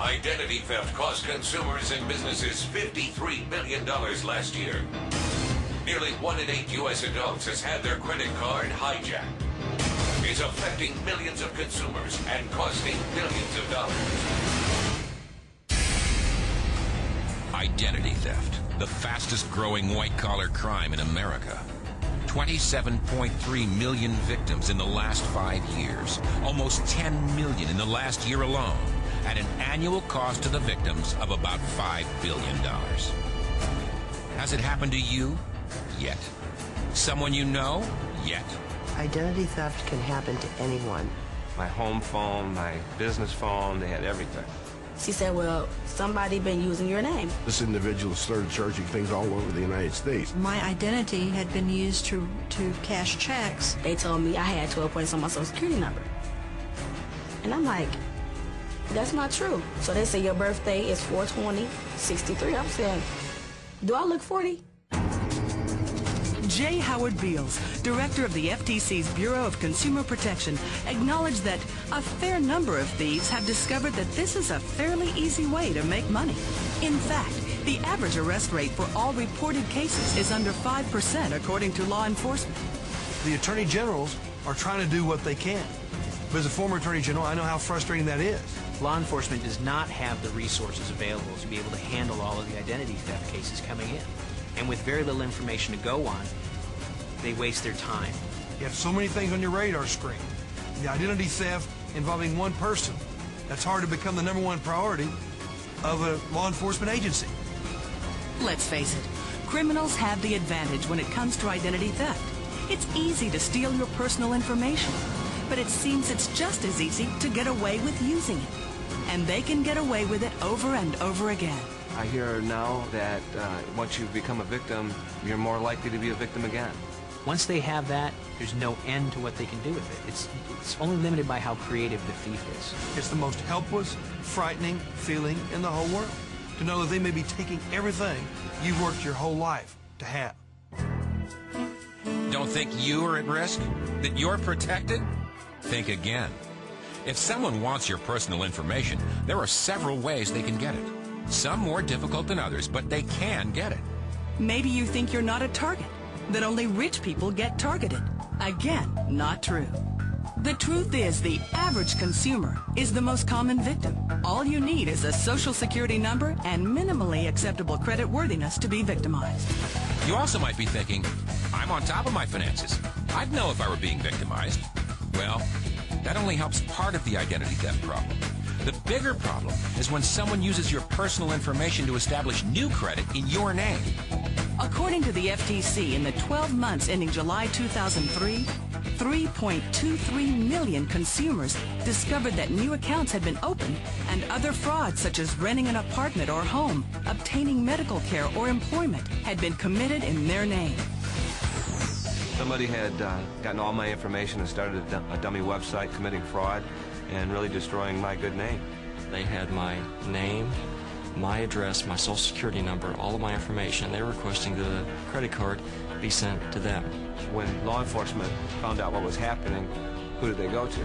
Identity theft cost consumers and businesses $53 billion last year. Nearly 1 in 8 U.S. adults has had their credit card hijacked. It's affecting millions of consumers and costing billions of dollars. Identity theft, the fastest growing white-collar crime in America. 27.3 million victims in the last 5 years, almost 10 million in the last year alone, at an annual cost to the victims of about $5 billion. Has it happened to you? Yet. Someone you know? Yet. Identity theft can happen to anyone. My home phone, my business phone, they had everything. She said, well, somebody been using your name. This individual started charging things all over the United States. My identity had been used to cash checks. They told me I had 12 points on my Social Security number. And I'm like, that's not true. So they say your birthday is 4/20/63. I'm saying, do I look 40? J. Howard Beals, director of the FTC's Bureau of Consumer Protection, acknowledged that a fair number of thieves have discovered that this is a fairly easy way to make money. In fact, the average arrest rate for all reported cases is under 5%, according to law enforcement. The attorney generals are trying to do what they can. But as a former attorney general, I know how frustrating that is. Law enforcement does not have the resources available to be able to handle all of the identity theft cases coming in. And with very little information to go on, they waste their time. You have so many things on your radar screen. The identity theft involving one person, that's hard to become the #1 priority of a law enforcement agency. Let's face it, criminals have the advantage when it comes to identity theft. It's easy to steal your personal information, but it seems it's just as easy to get away with using it. And they can get away with it over and over again. I hear now that once you become a victim, you're more likely to be a victim again. Once they have that, there's no end to what they can do with it. It's only limited by how creative the thief is. It's the most helpless, frightening feeling in the whole world, to know that they may be taking everything you've worked your whole life to have. Don't think you are at risk? That you're protected? Think again. If someone wants your personal information, there are several ways they can get it. Some more difficult than others, but they can get it. Maybe you think you're not a target, that only rich people get targeted. Again, not true. The truth is, the average consumer is the most common victim. All you need is a Social Security number and minimally acceptable credit worthiness to be victimized. You also might be thinking, I'm on top of my finances. I'd know if I were being victimized. Well, that only helps part of the identity theft problem. The bigger problem is when someone uses your personal information to establish new credit in your name. According to the FTC, in the 12 months ending July 2003, 3.23 million consumers discovered that new accounts had been opened, and other frauds such as renting an apartment or home, obtaining medical care or employment had been committed in their name. Somebody had gotten all my information and started a dummy website committing fraud and really destroying my good name. They had my name, my address, my Social Security number, all of my information. They were requesting the credit card be sent to them. When law enforcement found out what was happening, who did they go to?